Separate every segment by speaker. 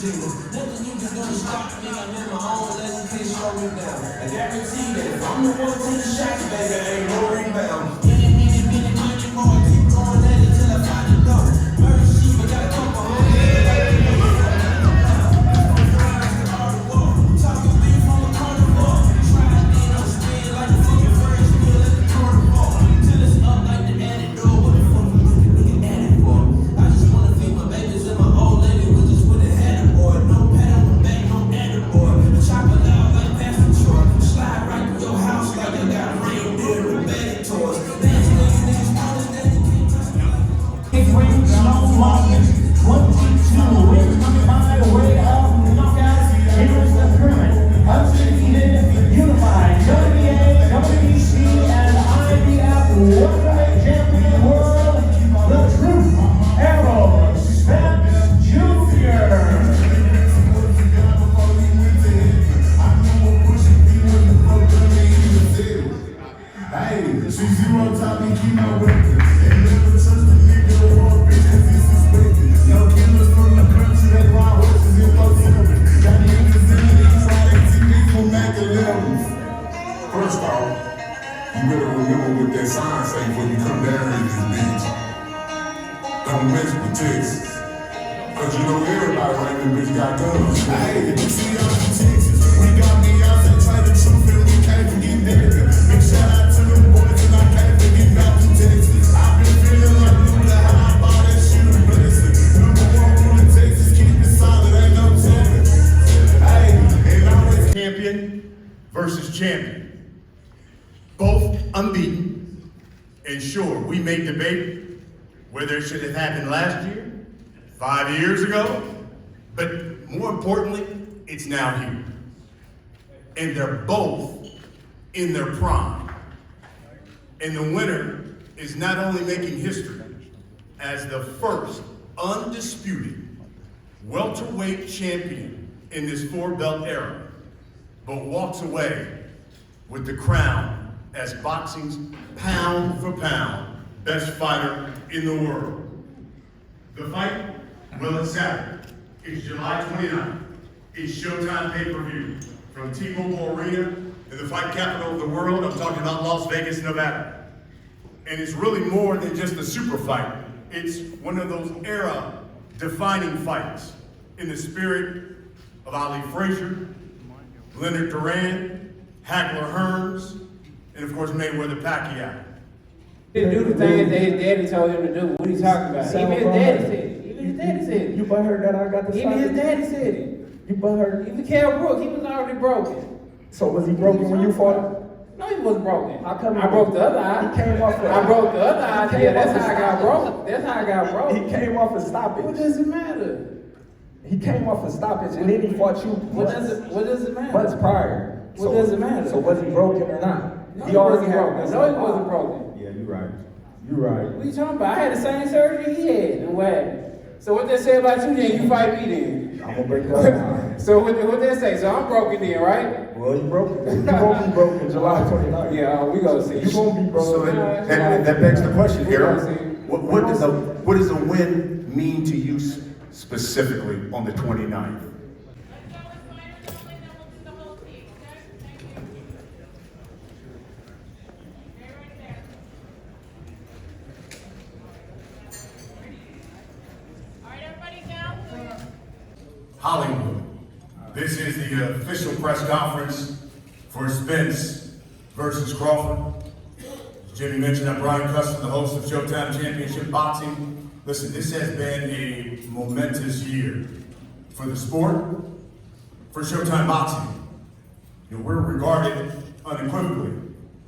Speaker 1: Nothing you can do to stop me. I'm in my own lane, can't slow me down. I guarantee that if I'm the one to the shots, baby, ain't no rebound. Many more, keep going at it till I find it go. Mercy, but got a couple talking beef on the carnival. Try to be on spin like the fucking first wheel at the carnival. Till it's up like the antidote. What the fuck you looking at it for? I just wanna feed my babies and my old lady with just with a head boy. No pad on my back, no antidote boy. The chopper loud like Pastor Troy. Slide right through your house like I got reindeer with baby toys. Dance like you niggas promise that you can't touch me.
Speaker 2: It brings no losses. 22 is my way of knockout. Here's the tournament. Undisputed, unified, WBA, WBC, and IBF Welterweight Champion World. The truth, Errol, Spence Jr.
Speaker 3: Hey, she zero top and keep my weapons. And never trust a nigga or bitches disrespected. No killers from the country that ride horses in Welterweight. Got niggas in the east side of TV from Mac 11s. First off, you better remember what that sign say before you come down in this bitch. Don't mess with Texas. Cause you know everybody right in this bitch got guns. Hey, see us in Texas. We got me out there trying to truth and we can't forget that. Big shout out to them boys and I can't forget back to Texas. I've been feeling like Luda, how I bought that shit a blessing. Number one rule in Texas, keep it solid, ain't no telling. Hey, and always
Speaker 4: Champion versus champion. Both unbeaten. And sure, we may debate whether it should have happened last year, 5 years ago, but more importantly, it's now here. And they're both in their prime. And the winner is not only making history as the first undisputed welterweight champion in this four-belt era, but walks away with the crown as boxing's pound for pound best fighter in the world. The fight, well, it's Saturday. It's July 29th. It's Showtime pay-per-view from T-Mobile Arena in the fight capital of the world. I'm talking about Las Vegas, Nevada. And it's really more than just a super fight. It's one of those era-defining fights in the spirit of Ali Frazier, Leonard Duran, Hagler Hearns, and of course Mayweather-Pacquiao.
Speaker 5: He didn't do the things that his daddy told him to do. What are you talking about? Even his daddy said it. Even his daddy said it.
Speaker 6: You butthurt that I got the
Speaker 5: Even his daddy said it.
Speaker 6: You butthurt.
Speaker 5: Even Cal Brook, he was already broken.
Speaker 6: So was he broken when you fought him?
Speaker 5: No, he wasn't broken.
Speaker 6: How come
Speaker 5: I broke the other eye.
Speaker 6: He came off
Speaker 5: I broke the other eye.
Speaker 6: came
Speaker 5: Yeah, that's
Speaker 6: off
Speaker 5: how I got broke. That's how I got broke.
Speaker 6: He came off a stoppage.
Speaker 5: What does it matter?
Speaker 6: He came off a stoppage and then he fought you
Speaker 5: What does it matter?
Speaker 6: months prior.
Speaker 5: What does it matter?
Speaker 6: So was he broken or not?
Speaker 5: No,
Speaker 6: he already
Speaker 5: wasn't broken.
Speaker 6: had
Speaker 5: No, he wasn't broken.
Speaker 6: Yeah, you're right. You're right.
Speaker 5: What are you talking about? I had the same surgery he had. And what? So what they say about you then? You fight me then.
Speaker 6: I'm gonna break it up.
Speaker 5: So what they say? So I'm broken then, right?
Speaker 6: Well, you broken. You gonna be broken July 29th.
Speaker 5: Yeah, we gonna see.
Speaker 6: You gonna be broken.
Speaker 4: So that begs the question,
Speaker 5: We
Speaker 4: Errol.
Speaker 5: gonna see.
Speaker 4: What does a win mean to you specifically on the 29th? Hollywood. This is the official press conference for Spence versus Crawford. As Jimmy mentioned, I'm Brian Custom, the host of Showtime Championship Boxing. Listen, this has been a momentous year for the sport, for Showtime Boxing. You know, we're regarded unequivocally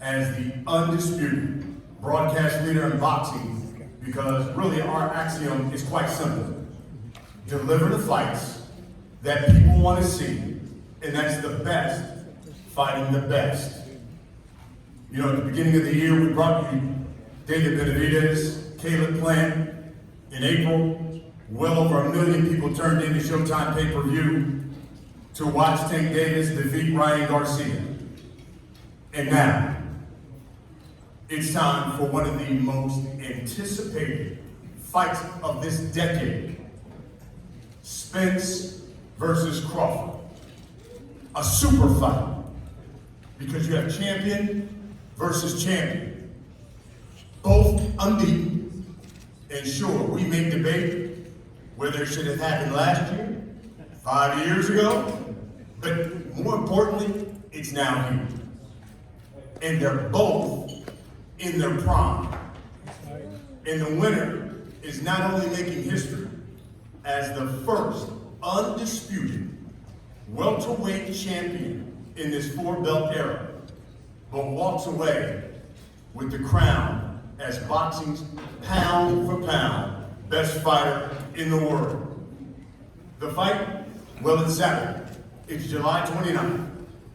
Speaker 4: as the undisputed broadcast leader in boxing because really our axiom is quite simple. Deliver the fights that people want to see, and that's the best fighting the best. You know, at the beginning of the year, we brought you David Benavidez, Caleb Plant. In April, well over 1 million people turned into Showtime pay-per-view to watch Tank Davis defeat Ryan Garcia. And now, it's time for one of the most anticipated fights of this decade. Spence versus Crawford. A super fight, because you have champion versus champion. Both unbeaten, and sure, we may debate whether it should have happened last year, 5 years ago, but more importantly, it's now here. And they're both in their prime. And the winner is not only making history as the first undisputed welterweight champion in this four-belt era, but walks away with the crown as boxing's pound for pound best fighter in the world. The fight, well, it's Saturday. It's July 29th.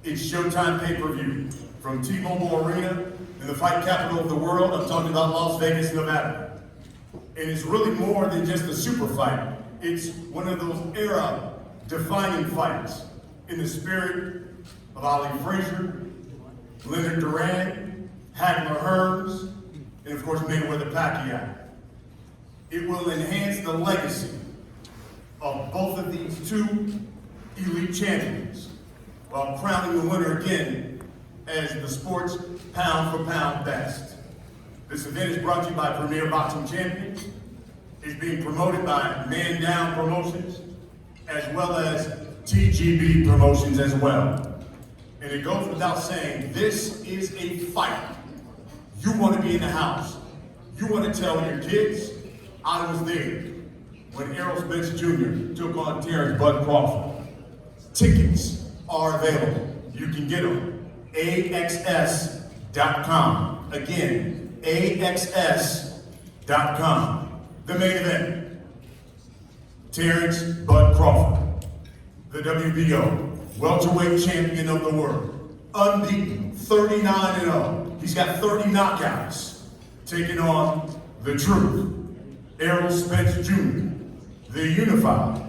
Speaker 4: It's Showtime pay-per-view from T-Mobile Arena in the fight capital of the world. I'm talking about Las Vegas, Nevada. And it's really more than just a super fight. It's one of those era-defining fights in the spirit of Ali Frazier, Leonard Duran, Hagler Hearns, and of course Mayweather Pacquiao. It will enhance the legacy of both of these two elite champions while crowning the winner again as the sport's pound-for-pound best. This event is brought to you by Premier Boxing Champions. It's being promoted by Man Down Promotions, as well as TGB Promotions as well. And it goes without saying, this is a fight. You want to be in the house. You want to tell your kids, I was there when Errol Spence Jr. took on Terence Crawford. Tickets are available. You can get them. AXS.com. Again, AXS.com. The main event, Terence Bud Crawford, the WBO welterweight champion of the world, unbeaten, 39-0. He's got 30 knockouts, taking on the truth, Errol Spence Jr., the unified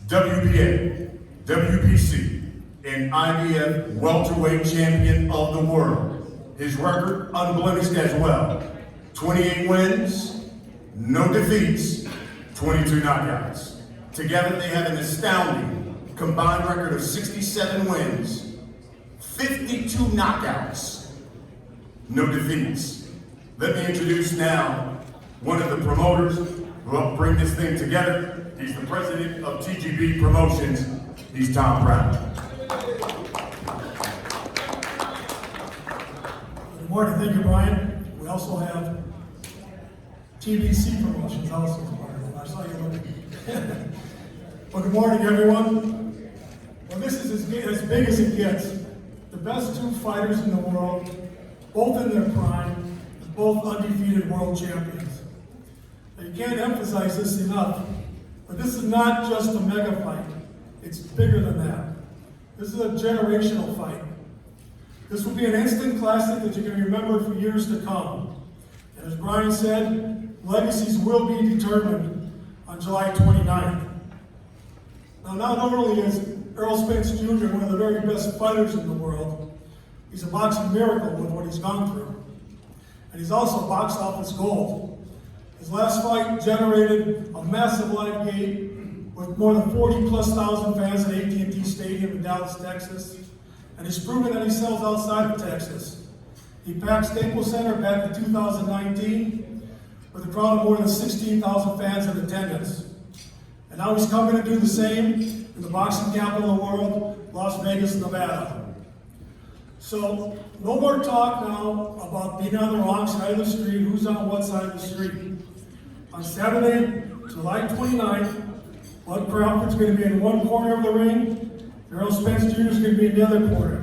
Speaker 4: WBA, WBC, and IBF welterweight champion of the world. His record unblemished as well. 28 wins, no defeats, 22 knockouts. Together they have an astounding combined record of 67 wins, 52 knockouts, no defeats. Let me introduce now one of the promoters who helped bring this thing together. He's the president of TGB Promotions. He's Tom Brown.
Speaker 7: Good morning, thank you, Brian. We also have TBC Promotions also as part of it. I saw you looking. Well, good morning, everyone. Well, this is as big as it gets. The best two fighters in the world, both in their prime, and both undefeated world champions. Now, you can't emphasize this enough, but this is not just a mega fight. It's bigger than that. This is a generational fight. This will be an instant classic that you can remember for years to come. And as Brian said, legacies will be determined on July 29th. Now, not only is Errol Spence Jr. one of the very best fighters in the world, he's a boxing miracle with what he's gone through. And he's also box office gold. His last fight generated a massive live gate with more than 40,000+ fans at AT&T Stadium in Dallas, Texas. And he's proven that he sells outside of Texas. He packed Staples Center back in 2019 with a crowd of more than 16,000 fans in attendance. And now he's coming to do the same in the boxing capital of the world, Las Vegas, Nevada. So, no more talk now about being on the wrong side of the street, who's on what side of the street. On Saturday, July 29th, Bud Crawford's going to be in one corner of the ring, Errol Spence Jr. is going to be in the other corner.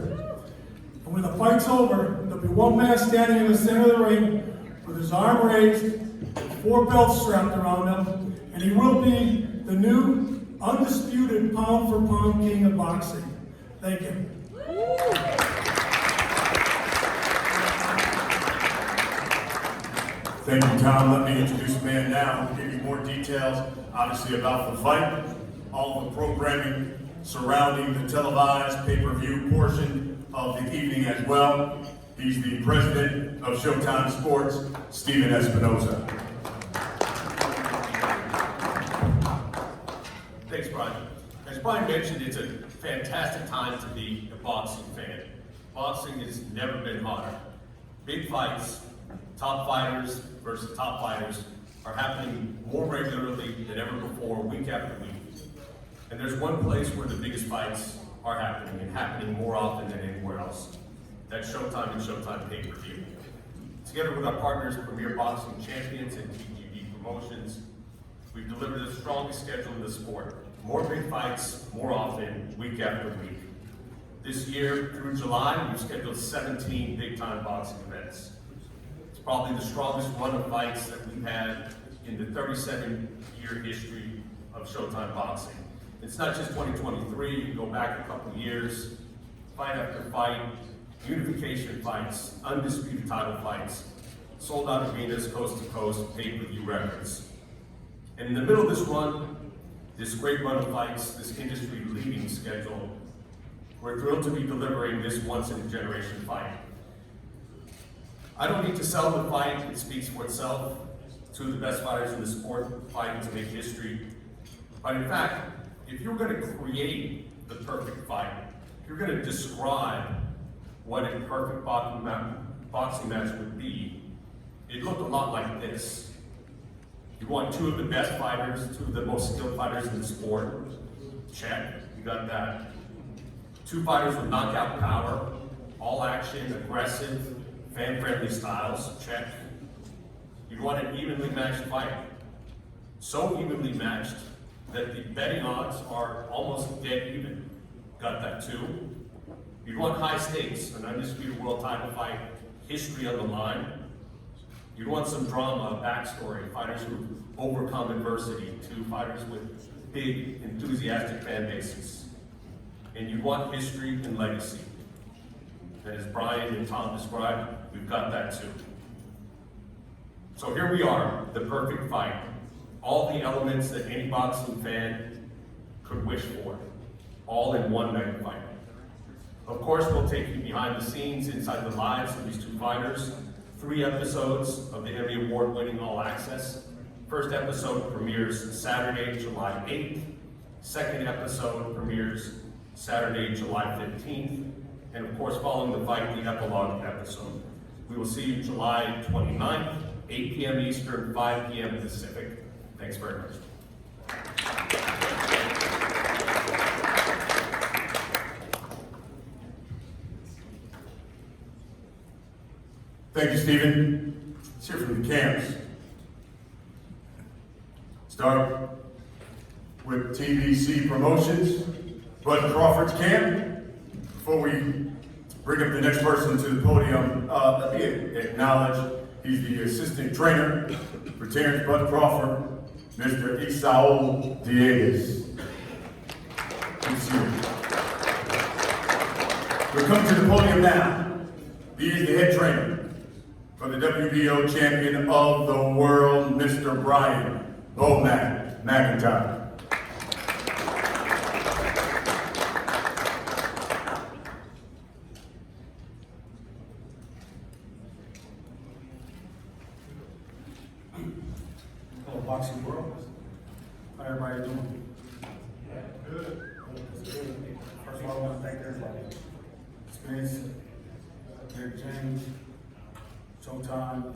Speaker 7: And when the fight's over, there'll be one man standing in the center of the ring with his arm raised, 4 belts strapped around him, and he will be the new undisputed pound-for-pound king of boxing. Thank you.
Speaker 4: Thank you, Tom. Let me introduce a man now who will give you more details, obviously, about the fight, all the programming surrounding the televised pay-per-view portion of the evening as well. He's the president of Showtime Sports, Stephen Espinoza.
Speaker 8: Thanks, Brian. As Brian mentioned, it's a fantastic time to be a boxing fan. Boxing has never been hotter. Big fights, top fighters versus top fighters are happening more regularly than ever before, week after week. And there's one place where the biggest fights are happening, and happening more often than anywhere else. That's Showtime and Showtime pay-per-view. Together with our partners, Premier Boxing Champions and TGB Promotions, we've delivered the strongest schedule in the sport. More big fights, more often, week after week. This year, through July, we've scheduled 17 big-time boxing events. It's probably the strongest run of fights that we've had in the 37-year history of Showtime Boxing. It's not just 2023, you can go back a couple of years, fight after fight, unification fights, undisputed title fights, sold out arenas, coast to coast, pay-per-view records. And in the middle of this run, this great run of fights, this industry-leading schedule, we're thrilled to be delivering this once-in-a-generation fight. I don't need to sell the fight, it speaks for itself. Two of the best fighters in the sport fighting to make history. But in fact, if you're going to create the perfect fight, if you're going to describe what a perfect boxing match would be, it looked a lot like this. You want two of the best fighters, two of the most skilled fighters in the sport. Check, you got that. Two fighters with knockout power, all action, aggressive, fan-friendly styles. Check. You want an evenly matched fight. So evenly matched that the betting odds are almost dead even. Got that too. You'd want high stakes, an undisputed world title fight, history on the line. You'd want some drama, backstory, fighters who overcome adversity, two fighters with big, enthusiastic fan bases. And you'd want history and legacy. And as Brian and Tom described, we've got that too. So here we are, the perfect fight. All the elements that any boxing fan could wish for, all in one mega fight. Of course, we'll take you behind the scenes, inside the lives of these two fighters. 3 episodes of the Emmy Award-winning All Access. First episode premieres Saturday, July 8th. Second episode premieres Saturday, July 15th. And of course, following the fight, the epilogue episode. We will see you July 29th, 8 p.m. Eastern, 5 p.m. Pacific. Thanks very much.
Speaker 4: Thank you, Stephen. Let's hear from the camps. Start with TVC Promotions, Bud Crawford's camp. Before we bring up the next person to the podium, let me acknowledge he's the assistant trainer for Terence Bud Crawford, Mr. Isaul Dieguez. Good to see you. We'll come to the podium now. He is the head trainer for the WBO champion of the world, Mr. Brian Bomac McIntyre.
Speaker 9: Hello, boxing world. How everybody doing? Good. First of all, I want to thank everybody. Spence, Derek James, Showtime,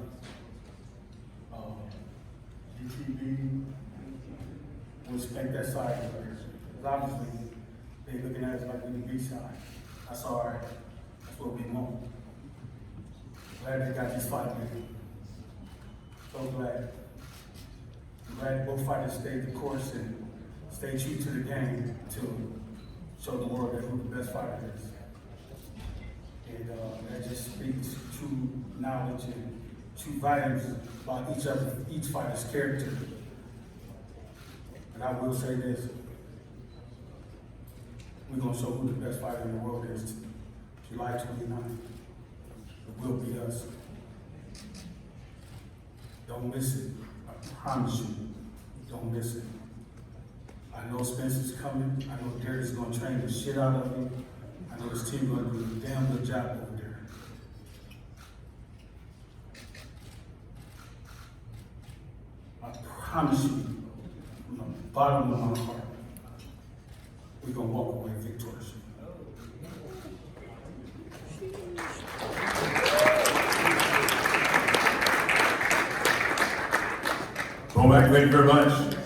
Speaker 9: UTV. We'll spend that side of it. Because obviously, they looking at us like we the B side. That's all right. That's what we want. Glad they got this fight, man. So glad. I'm glad both fighters stayed the course and stayed true to the game to show the world that who the best fighter is. And that just speaks true knowledge and true values about each fighter's character. And I will say this, we're gonna show who the best fighter in the world is July 29th. It will be us. Don't miss it. I promise you, don't miss it. I know Spence is coming. I know Derek's gonna train the shit out of him. I know his team gonna do a damn good job over there. I promise you, from the bottom of my heart, we're gonna walk away victorious.
Speaker 4: Womack, thank you very much.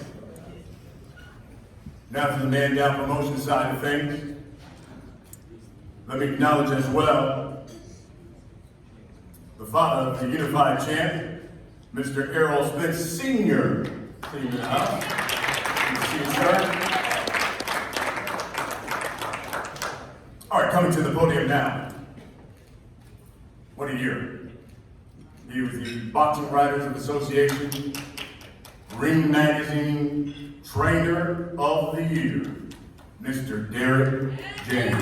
Speaker 4: Now to the man down promotion side of things. Let me acknowledge as well the father of the unified champ, Mr. Errol Spence Sr. See you in the house. Good to see you, sir. All right, coming to the podium now. What a year. He was the Boxing Writers Association Ring Magazine Trainer of the Year, Mr. Derek James.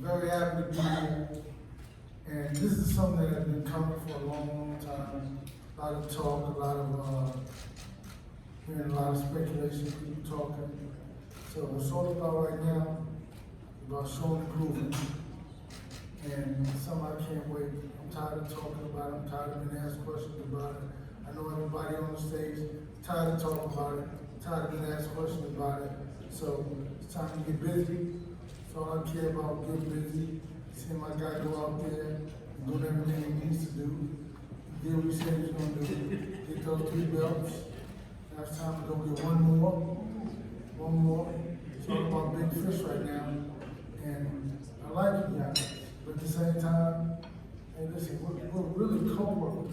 Speaker 10: Very happy to be here. And this is something that has been coming for a long, long time. A lot of talk, hearing a lot of speculation, people talking. So what's all about right now is about showing improvement. And something I can't wait. I'm tired of talking about it. I'm tired of being asked questions about it. I know everybody on the stage is tired of talking about it, tired of being asked questions about it. So it's time to get busy. That's all I care about, get busy. See my guy go out there and do everything he needs to do. Do what he said he's gonna do. Get those 3 belts. Now it's time to go get one more. It's all about big fish right now. And I like you guys. But at the same time, hey, listen, we're really co-workers.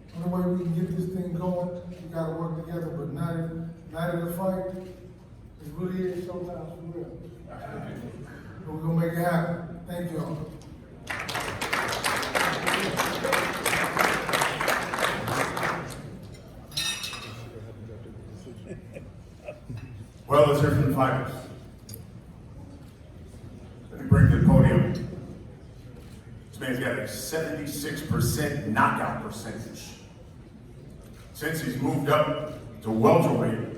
Speaker 10: The only way we can get this thing going, we gotta work together. But night of the fight, it really is Showtime for real. But we're gonna make it happen. Thank y'all.
Speaker 4: Well, let's hear from the fighters. Let me bring to the podium. This man's got a 76% knockout percentage. Since he's moved up to welterweight,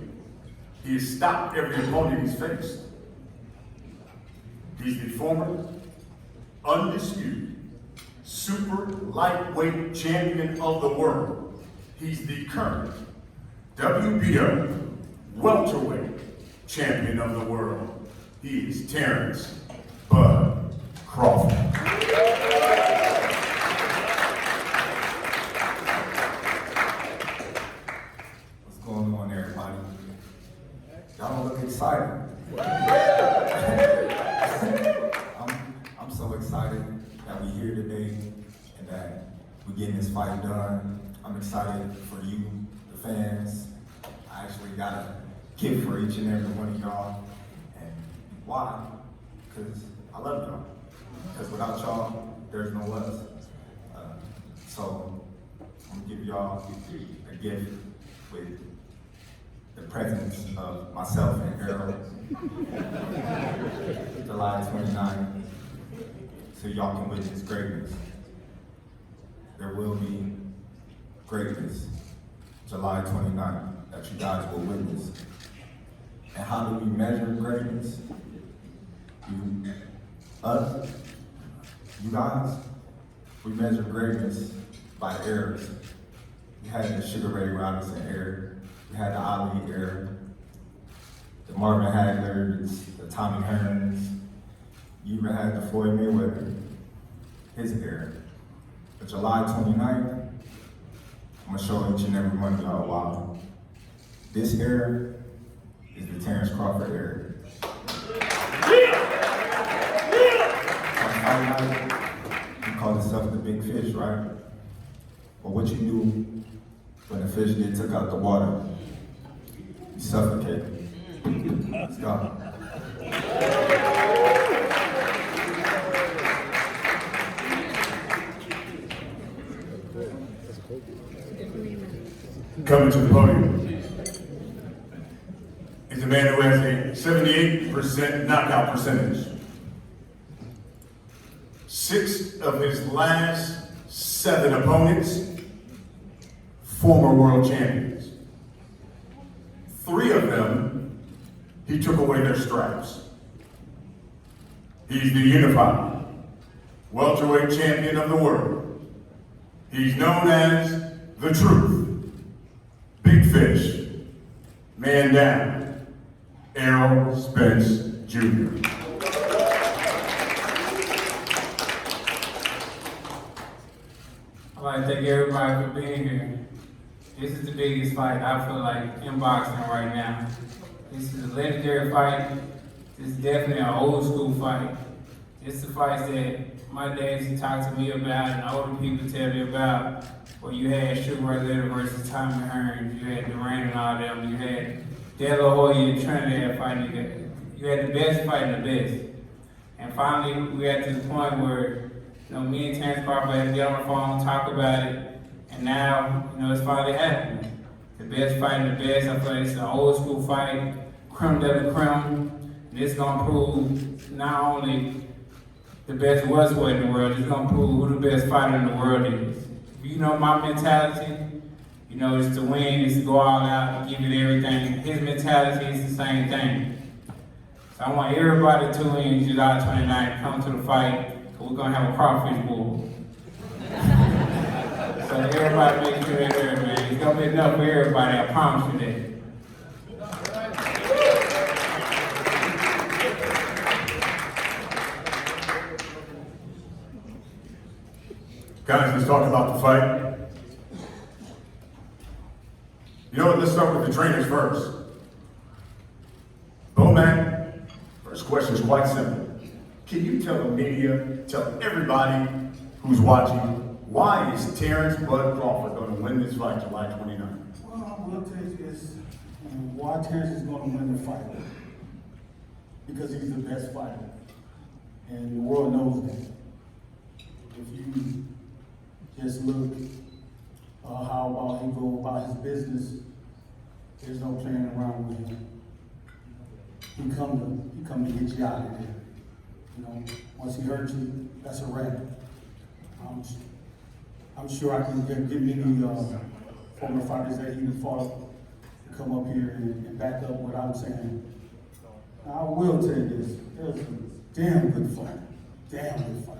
Speaker 4: he has stopped every opponent he's faced. He's the former undisputed super lightweight champion of the world. He's the current WBO welterweight champion of the world. He is Terence Bud Crawford.
Speaker 6: What's going on, everybody? Y'all don't look excited. I'm so excited that we're here today and that we're getting this fight done. I'm excited for you, the fans. I actually got a gift for each and every one of y'all. And why? Because I love y'all. Because without y'all, there's no us. So I'm gonna give y'all a gift with the presence of myself and Errol. July 29th, so y'all can witness greatness. There will be greatness, July 29th, that you guys will witness. And how do we measure greatness? Us, you guys, we measure greatness by eras. We had the Sugar Ray Robinson era, we had the Ali era, the Marvin Haglers, the Tommy Hearns. You even had the Floyd Mayweather, his era. But July 29th, I'm gonna show each and every one of y'all why. This era is the Terence Crawford era. On fight night, you call yourself the big fish, right? But what you do when the fish get took out the water, you suffocate. Let's go.
Speaker 4: Coming to the podium is a man who has a 78% knockout percentage. 6 of his last 7 opponents, former world champions. 3 of them, he took away their straps. He's the unified welterweight champion of the world. He's known as the Truth. fish. Man down, Errol Spence Jr.
Speaker 5: I'd like to thank everybody for being here. This is the biggest fight I feel like in boxing right now. This is a legendary fight. This is definitely an old school fight. It's the fights that my dad used to talk to me about and older people tell me about, where you had Sugar Ray Leonard versus Tommy Hearns, you had Durant and all them, you had De La Hoya and Trinidad fighting. You had the best fighting the best. And finally, we got to the point where, me and Terence Crawford had to get on the phone, talk about it, and now, it's finally happening. The best fighting the best. I feel like it's an old school fight, creme de la creme. And it's gonna prove not only the best welterweight in the world, it's gonna prove who the best fighter in the world is. If you know my mentality, it's to win, it's to go all out and give it everything. His mentality is the same thing. So I want everybody to tune in July 29th, come to the fight, because we're gonna have a crawfish bowl. So everybody make sure they're there, man. It's gonna be enough for everybody, I promise you that.
Speaker 4: Guys, let's talk about the fight. You know what, let's start with the trainers first. Bomac, first question is quite simple. Can you tell the media, tell everybody who's watching, why is Terence Bud Crawford going to win this fight July 29th?
Speaker 9: Well, I will tell you this, why Terence is going to win the fight. Because he's the best fighter. And the world knows that. If you just look how about he go about his business, there's no playing around with him. He come to get you out of there. Once he hurts you, that's a wrap. I'm sure I can give many former fighters that he fought to come up here and back up what I'm saying. I will tell you this, it was a damn good fight. Damn good fight.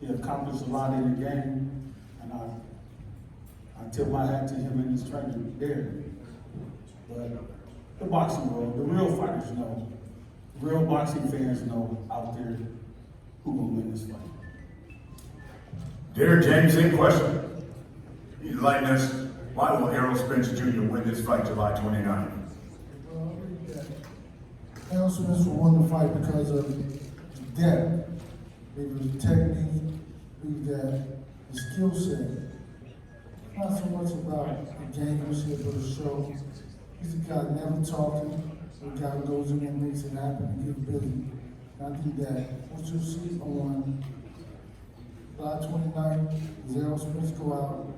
Speaker 9: He accomplished a lot in the game, and I tip my hat to him and his trainer there. But the boxing world, the real fighters know, the real boxing fans know out there who will win this fight.
Speaker 4: Derek James, same question. You enlighten us, why will Errol Spence Jr. win this fight July 29th?
Speaker 10: Errol Spence will win the fight because of the depth, the technique, the skill set. Not so much about the gamemanship of the show. He's a guy never talking, a guy who goes in and makes it happen and get busy. And I think that what you see on July 29th is Errol Spence go out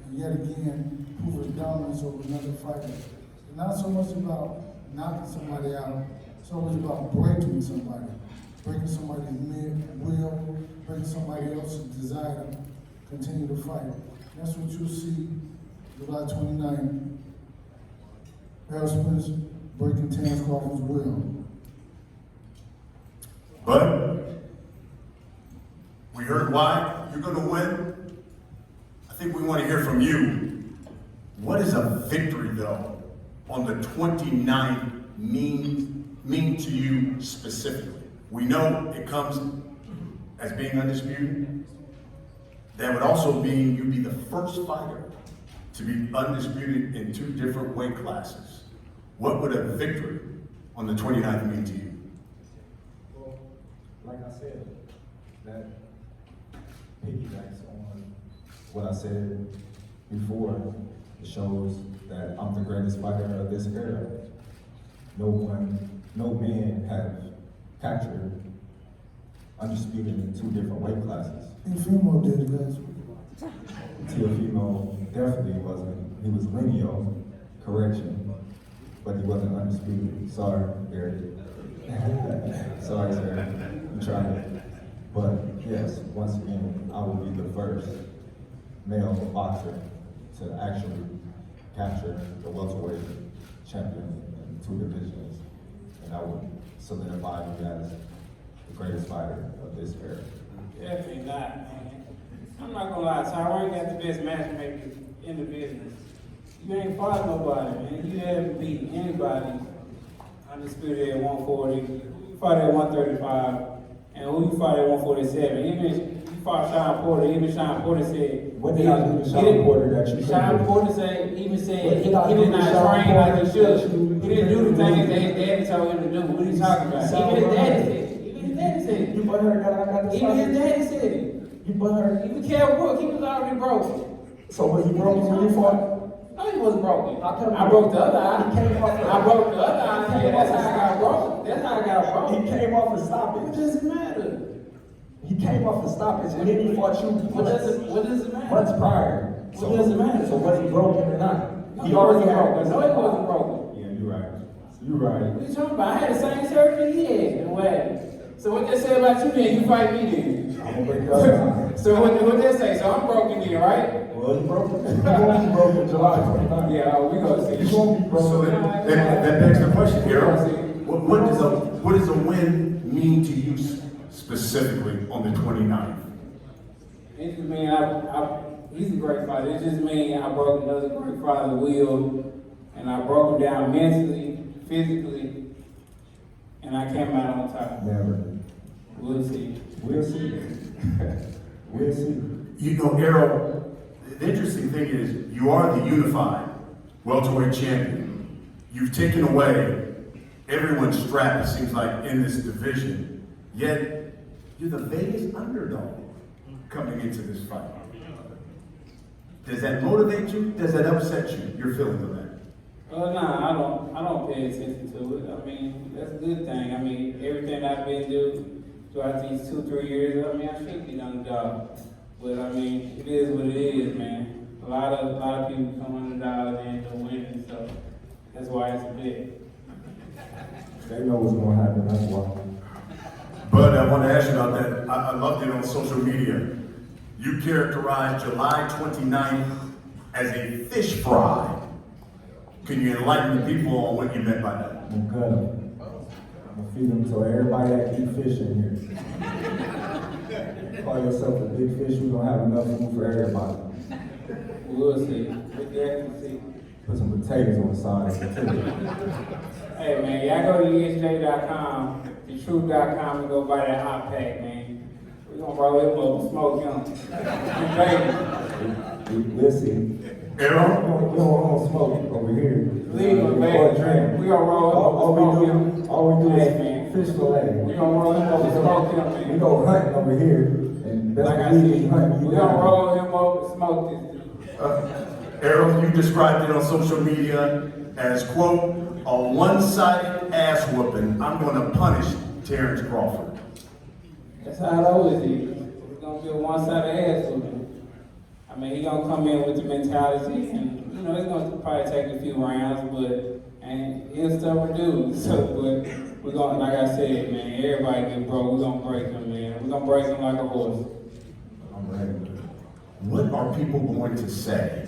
Speaker 10: and yet again prove his dominance over another fighter. It's not so much about knocking somebody out, it's always about breaking somebody. Breaking somebody's will, breaking somebody else's desire to continue to fight. That's what you see July 29th. Errol Spence breaking Terence Crawford's will.
Speaker 4: But we heard why you're going to win. I think we want to hear from you. What is a victory, though, on the 29th mean to you specifically? We know it comes as being undisputed. That would also mean you'd be the first fighter to be undisputed in 2 different weight classes. What would a victory on the 29th mean to you?
Speaker 6: Well, like I said, that piggybacks on what I said before. It shows that I'm the greatest fighter of this era. No man have captured undisputed in 2 different weight classes.
Speaker 10: Teofimo did it last week.
Speaker 6: Teofimo definitely wasn't. He was lineal, correction, but he wasn't undisputed. Sorry, Eric. Sorry, sir. You tried it. But yes, once again, I will be the first male boxer to actually capture the welterweight champion in 2 divisions. And I would solidify me as the greatest fighter of this era.
Speaker 5: Definitely not, man. I'm not gonna lie, Tyrone got the best matchmaker in the business. You ain't fought nobody, man. You haven't beaten anybody. Undisputed at 140. You fought at 135. And who you fought at 147? Even you fought Sean Porter. Even Sean Porter said.
Speaker 6: What did I do to Sean Porter that you
Speaker 5: Sean Porter said he did not train like he should. He didn't do the things that his daddy told him to do. What are you talking about? Even his daddy said it. Even his daddy said it.
Speaker 6: You butthurt that I got the
Speaker 5: Even his daddy said it.
Speaker 6: You butthurt.
Speaker 5: Even Cal Brook, he was already broken.
Speaker 6: So was he broken when you fought?
Speaker 5: No, he wasn't broken.
Speaker 6: I
Speaker 5: broke the other eye.
Speaker 6: He came off
Speaker 5: I broke the other eye. Yeah, that's how I got broke. That's how I got broke.
Speaker 6: He came off a
Speaker 5: It
Speaker 6: stoppage.
Speaker 5: doesn't matter.
Speaker 6: He came off a stoppage and then he fought you
Speaker 5: What does it matter?
Speaker 6: months prior.
Speaker 5: What does it matter?
Speaker 6: So was he broken or not?
Speaker 5: No, he wasn't broken. No, he wasn't broken.
Speaker 6: Yeah, you're right. You're right.
Speaker 5: What are you talking about? I had the same surgery he had. And what happened? So what they say about you then? You fight me then.
Speaker 6: I'm gonna break the other eye.
Speaker 5: So what they say? So I'm broken then, right?
Speaker 6: Well, you broken. You won't be broken July 29th.
Speaker 5: Yeah, we gonna see.
Speaker 6: You won't be broken.
Speaker 4: So that begs the question, Errol. What does a win mean to you specifically on the 29th?
Speaker 5: It just mean he's a great fighter. It just mean I broke another great fighter's will, and I broke him down mentally, physically, and I came out on top.
Speaker 6: Never.
Speaker 5: We'll see.
Speaker 6: We'll see. We'll see.
Speaker 4: You know, Errol, the interesting thing is you are the unified welterweight champion. You've taken away everyone's strap, it seems like, in this division, yet you're the Vegas underdog coming into this fight. Does that motivate you? Does that upset you? Your feelings of that?
Speaker 5: Nah, I don't pay attention to it. I mean, that's a good thing. I mean, everything I've been through throughout these 2-3 years, I mean, I should be underdog. But I mean, it is what it is, man. A lot of people come underdog and end up winning, so that's why it's a bet.
Speaker 6: They know what's gonna happen, that's why.
Speaker 4: But I want to ask you about that. I loved it on social media. You characterized July 29th as a fish fry. Can you enlighten the people on what you meant by that?
Speaker 6: I'm gonna cut them. I'm gonna feed them to everybody that eat fish in here. Call yourself a big fish, we're gonna have enough food for everybody.
Speaker 5: We'll see. We'll definitely see.
Speaker 6: Put some potatoes on the side of the table.
Speaker 5: Hey man, y'all go to ESJ.com, thetruth.com, and go buy that hot pack, man. We're gonna roll him up and smoke him.
Speaker 6: We'll see.
Speaker 4: Errol?
Speaker 6: We don't smoke over here.
Speaker 5: Leave him, man. We gonna roll him up and smoke him.
Speaker 6: All we do
Speaker 5: Hey,
Speaker 6: is
Speaker 5: man.
Speaker 6: fish fillet.
Speaker 5: We gonna roll him up and smoke him, man.
Speaker 6: We go hunting over here, and that's
Speaker 5: Like I
Speaker 6: what we
Speaker 5: said,
Speaker 6: hunt.
Speaker 5: we gonna roll him up and smoke this.
Speaker 4: Errol, you described it on social media as, quote, a one-sided ass whooping. I'm going to punish Terence Crawford.
Speaker 5: That's how it always is. It's gonna be a one-sided ass with him. I mean, he gonna come in with the mentality, and you know, it's gonna probably take a few rounds, and he'll stubborn dude. So, but we're gonna, like I said, man, everybody get broke. We're gonna break him, man. We're gonna break him like a horse.
Speaker 6: I'm ready.
Speaker 4: What are people going to say?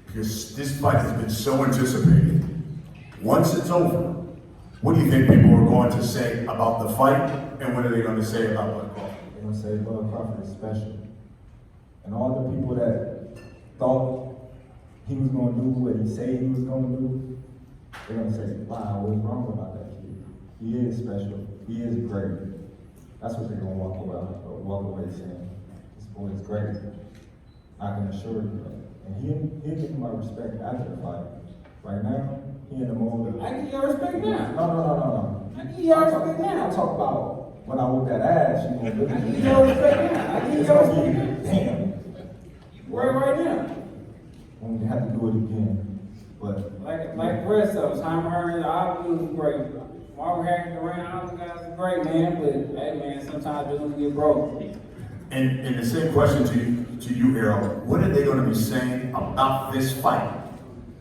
Speaker 4: Because this fight has been so anticipated. Once it's over, what do you think people are going to say about the fight, and what are they going to say about Bud Crawford?
Speaker 6: They're gonna say Bud Crawford is special. And all the people that thought he was gonna do what he said he was gonna do, they're gonna say, wow, what's wrong about that kid? He is special. He is great. That's what they're gonna walk away saying. This boy is great. I can assure you that. And he'll give my respect after the fight. Right now, he in the mode.
Speaker 5: I give you respect now.
Speaker 6: No.
Speaker 5: I give you respect now.
Speaker 6: I talk about when I whoop that ass, you gonna look
Speaker 5: I
Speaker 6: at
Speaker 5: give
Speaker 6: me.
Speaker 5: you respect now. I give
Speaker 6: It's
Speaker 5: you
Speaker 6: gonna
Speaker 5: respect
Speaker 6: be,
Speaker 5: now.
Speaker 6: damn.
Speaker 5: Right now.
Speaker 6: I'm gonna have to do it again. But
Speaker 5: Like the rest of us, Heimer Hearns, all dudes are great. Marvin Harris, Durant, all those guys are great, man. But hey, man, sometimes dudes get broke.
Speaker 4: And the same question to you, Errol. What are they going to be saying about this fight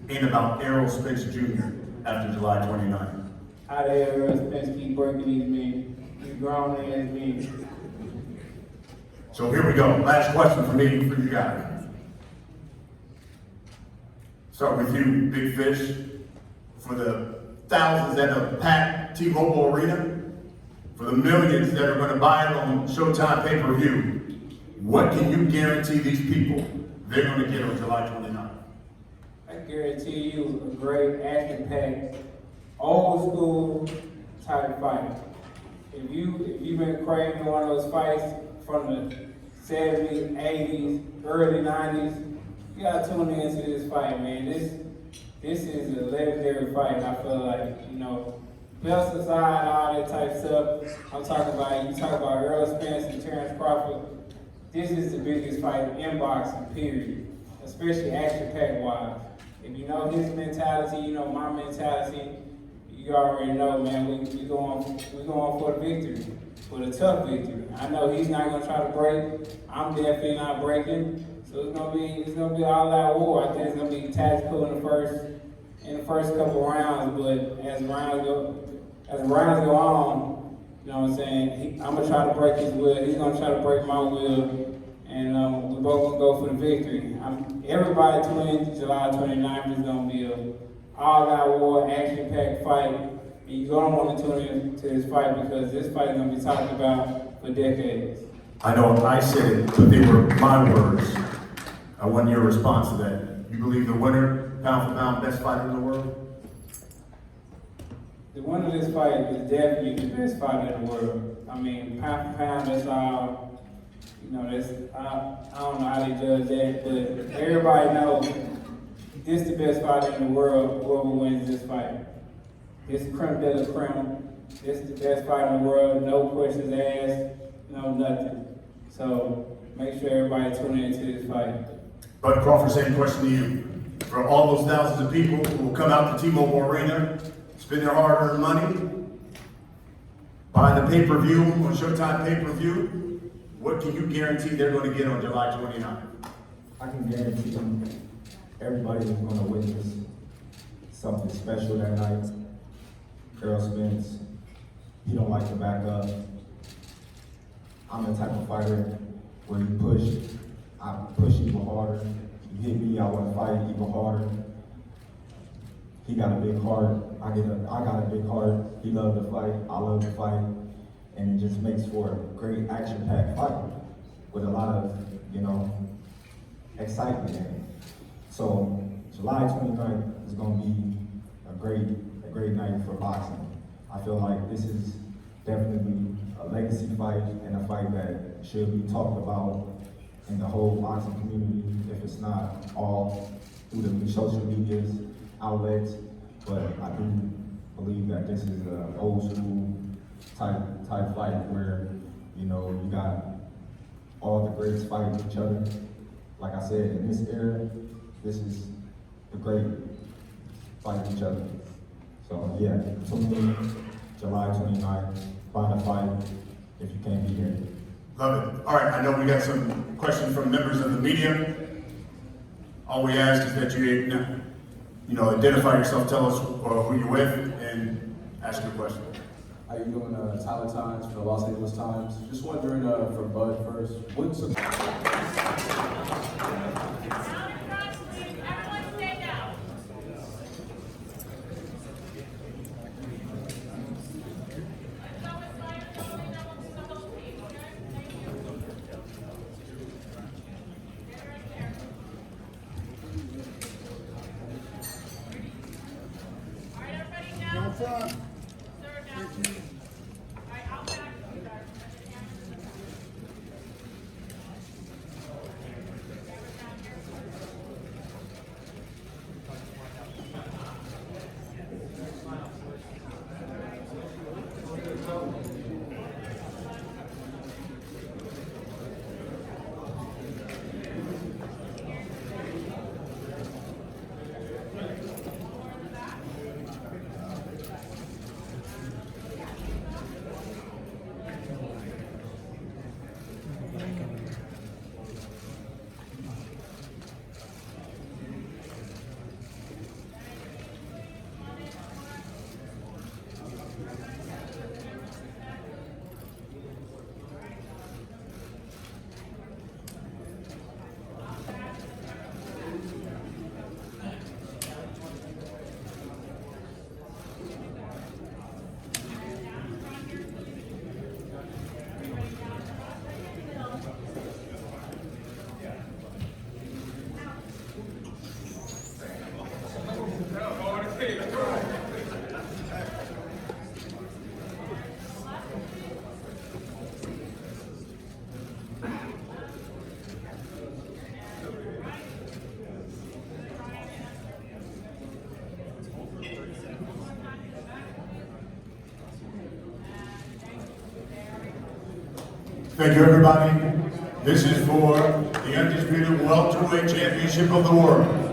Speaker 4: and about Errol Spence Jr. after July 29th?
Speaker 5: How the hell Spence keep breaking these men? These grown ass men.
Speaker 4: So here we go. Last question for me, for you guys. Start with you, Big Fish. For the thousands that have packed T-Mobile Arena, for the millions that are going to buy it on Showtime pay-per-view, what can you guarantee these people they're going to get on July 29th?
Speaker 5: I guarantee you a great action-packed, old school type fight. If you've been craving one of those fights from the 70s, 80s, early 90s, you gotta tune into this fight, man. This is a legendary fight. I feel like, you know, belts aside, all that type stuff. I'm talking about, you talk about Errol, Spence, and Terence Crawford. This is the biggest fight in boxing, period. Especially action-packed wise. If you know his mentality, you know my mentality, you already know, man, we going for the victory, for the tough victory. I know he's not gonna try to break. I'm definitely not breaking. So it's gonna be all out war. I think it's gonna be tactical in the first couple rounds, but as rounds go on, you know what I'm saying, I'm gonna try to break his will, he's gonna try to break my will, and we both gonna go for the victory. Everybody tune in July 29th is gonna be a all-out war, action-packed fight, and you're gonna want to tune in to this fight because this fight is gonna be talked about for decades.
Speaker 4: I know I said it, but they were my words. I want your response to that. You believe the winner, pound for pound, best fighter in the world?
Speaker 5: The winner of this fight is definitely the best fighter in the world. I mean, pound for pound, that's all, you know, I don't know how they judge that, but everybody knows this is the best fighter in the world, whoever wins this fight. This is creme de la creme. This is the best fighter in the world, no questions asked, no nothing. So make sure everybody tune into this fight.
Speaker 4: But Crawford, same question to you. For all those thousands of people who will come out to T-Mobile Arena, spend their hard-earned money, buy the pay-per-view on Showtime pay-per-view, what can you guarantee they're going to get on July 29th?
Speaker 6: I can guarantee them everybody is going to witness something special that night. Errol Spence, he don't like to back up. I'm the type of fighter where you push, I push even harder. You hit me, I want to fight even harder. He got a big heart, I got a big heart. He loves to fight, I love to fight. And it just makes for a great action-packed fight with a lot of, you know, excitement in it. So July 29th is going to be a great night for boxing. I feel like this is definitely a legacy fight and a fight that should be talked about in the whole boxing community, if it's not all through the social media outlets. But I do believe that this is an old school type fight where, you know, you got all the greats fighting each other. Like I said, in this era, this is the great fighting each other. So yeah, tune in July 29th, find a fight if you can't be here.
Speaker 4: Love it. All right, I know we got some questions from members of the media. All we ask is that you know, identify yourself, tell us who you're with, and ask your question.
Speaker 11: How you doing? Tyler Times from the Los Angeles Times. Just wondering for Bud first, what's
Speaker 4: Thank you, everybody. This is for the Undisputed Welterweight Championship of the World.